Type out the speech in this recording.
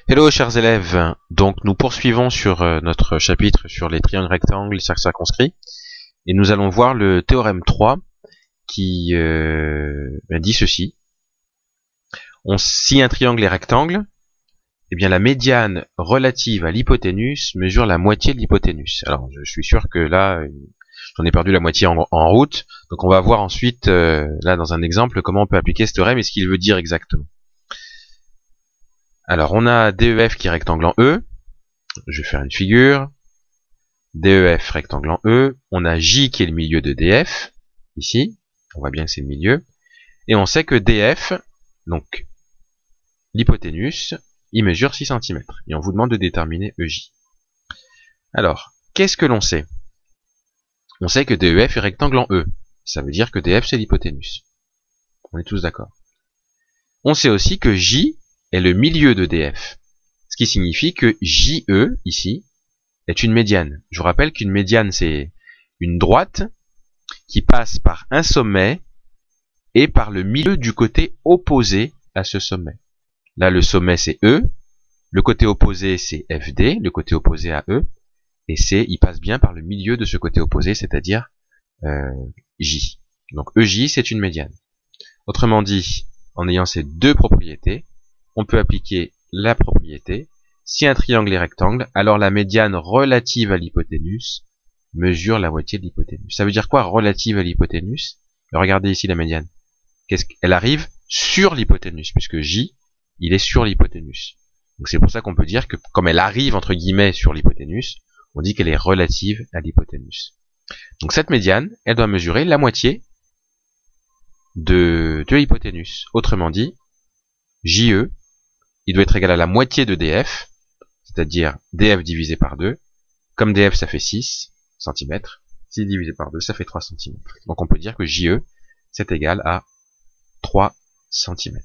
Hello chers élèves, donc nous poursuivons sur notre chapitre sur les triangles rectangles, cercles circonscrits, et nous allons voir le théorème 3 qui dit ceci. Si un triangle est rectangle, eh bien la médiane relative à l'hypoténuse mesure la moitié de l'hypoténuse. Alors je suis sûr que là, j'en ai perdu la moitié en route, donc on va voir ensuite, là dans un exemple, comment on peut appliquer ce théorème et ce qu'il veut dire exactement. Alors, on a DEF qui est rectangle en E. Je vais faire une figure. DEF rectangle en E. On a J qui est le milieu de DF. Ici. On voit bien que c'est le milieu. Et on sait que DF, donc l'hypoténuse, il mesure 6 cm. Et on vous demande de déterminer EJ. Alors, qu'est-ce que l'on sait? On sait que DEF est rectangle en E. Ça veut dire que DF c'est l'hypoténuse. On est tous d'accord. On sait aussi que J est le milieu de DF. Ce qui signifie que JE, ici, est une médiane. Je vous rappelle qu'une médiane, c'est une droite qui passe par un sommet et par le milieu du côté opposé à ce sommet. Là, le sommet, c'est E. Le côté opposé, c'est FD, le côté opposé à E. Et il passe bien par le milieu de ce côté opposé, c'est-à-dire J. Donc EJ, c'est une médiane. Autrement dit, en ayant ces deux propriétés, on peut appliquer la propriété. Si un triangle est rectangle, alors la médiane relative à l'hypoténuse mesure la moitié de l'hypoténuse. Ça veut dire quoi, relative à l'hypoténuse? Regardez ici la médiane. Elle arrive sur l'hypoténuse, puisque J, il est sur l'hypoténuse. Donc c'est pour ça qu'on peut dire que, comme elle arrive entre guillemets sur l'hypoténuse, on dit qu'elle est relative à l'hypoténuse. Donc cette médiane, elle doit mesurer la moitié de l'hypoténuse. Autrement dit, JE, il doit être égal à la moitié de DF, c'est-à-dire DF divisé par 2. Comme DF, ça fait 6 cm. 6 divisé par 2, ça fait 3 cm. Donc on peut dire que JE, c'est égal à 3 cm.